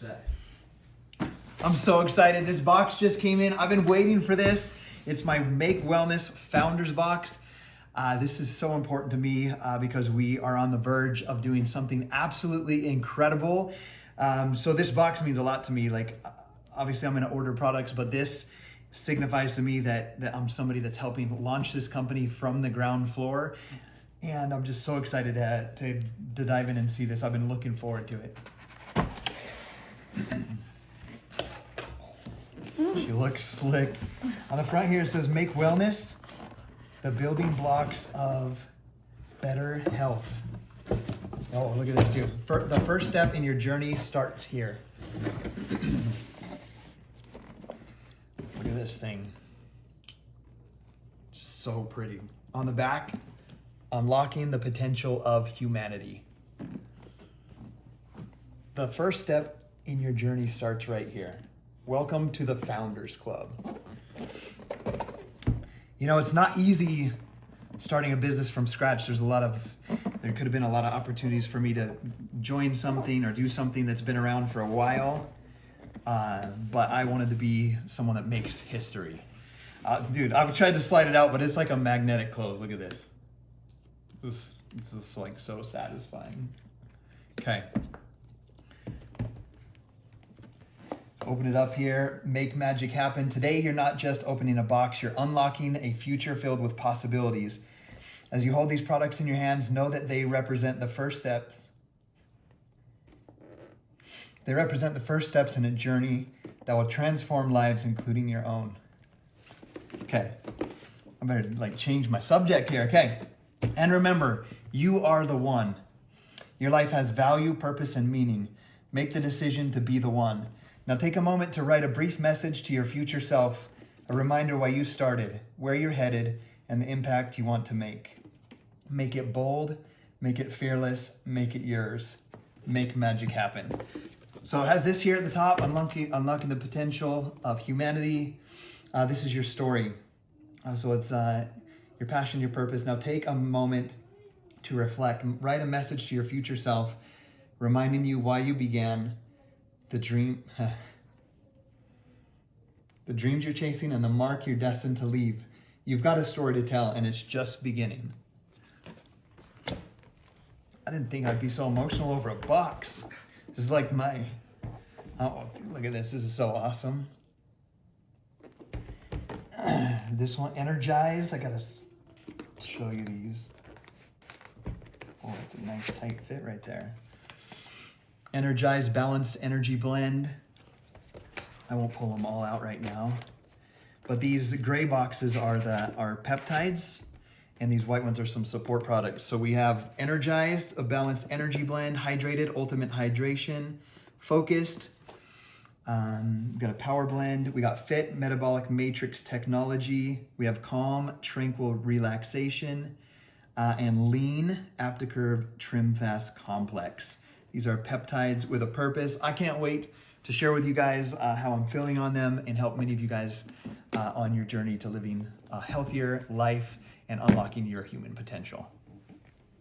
set. I'm so excited. This box just came in. I've been waiting for this. It's my Make Wellness Founders Box. This is so important to me because we are on the verge of doing something absolutely incredible. So this box means a lot to me. Like, obviously I'm going to order products, but this signifies to me that I'm somebody that's helping launch this company from the ground floor. And I'm just so excited to dive in and see this. I've been looking forward to it. She looks slick. On the front here it says Make Wellness, the building blocks of better health. Oh, look at this too. The first step in your journey starts here. Look at this thing. Just so pretty. On the back, unlocking the potential of humanity. The first step in your journey starts right here. Welcome to the Founders Club. You know, it's not easy starting a business from scratch. There could have been a lot of opportunities for me to join something or do something that's been around for a while. But I wanted to be someone that makes history. Dude, I've tried to slide it out, but it's like a magnetic close. Look at this. This is like so satisfying. Okay. Open it up here, make magic happen. Today, you're not just opening a box, you're unlocking a future filled with possibilities. As you hold these products in your hands, know that they represent the first steps. They represent the first steps in a journey that will transform lives, including your own. Okay, I better change my subject here, okay. And remember, you are the one. Your life has value, purpose, and meaning. Make the decision to be the one. Now take a moment to write a brief message to your future self, a reminder why you started, where you're headed, and the impact you want to make. Make it bold, make it fearless, make it yours. Make magic happen. So it has this here at the top, unlocking the potential of humanity. This is your story. So it's your passion, your purpose. Now take a moment to reflect. Write a message to your future self, reminding you why you began, the dreams you're chasing, and the mark you're destined to leave. You've got a story to tell, and it's just beginning. I didn't think I'd be so emotional over a box. This is like oh, look at this. This is so awesome. This one, Energized. I gotta show you these. Oh, it's a nice tight fit right there. Energized Balanced Energy Blend. I won't pull them all out right now. But these gray boxes are peptides, and these white ones are some support products. So we have Energized, a Balanced Energy Blend, Hydrated, Ultimate Hydration, Focused. We've got a Power Blend. We got Fit, Metabolic Matrix Technology. We have Calm, Tranquil Relaxation, and Lean, Apticurve Trim Fast Complex. These are peptides with a purpose. I can't wait to share with you guys how I'm feeling on them and help many of you guys on your journey to living a healthier life and unlocking your human potential.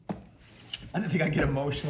I don't think I get emotional.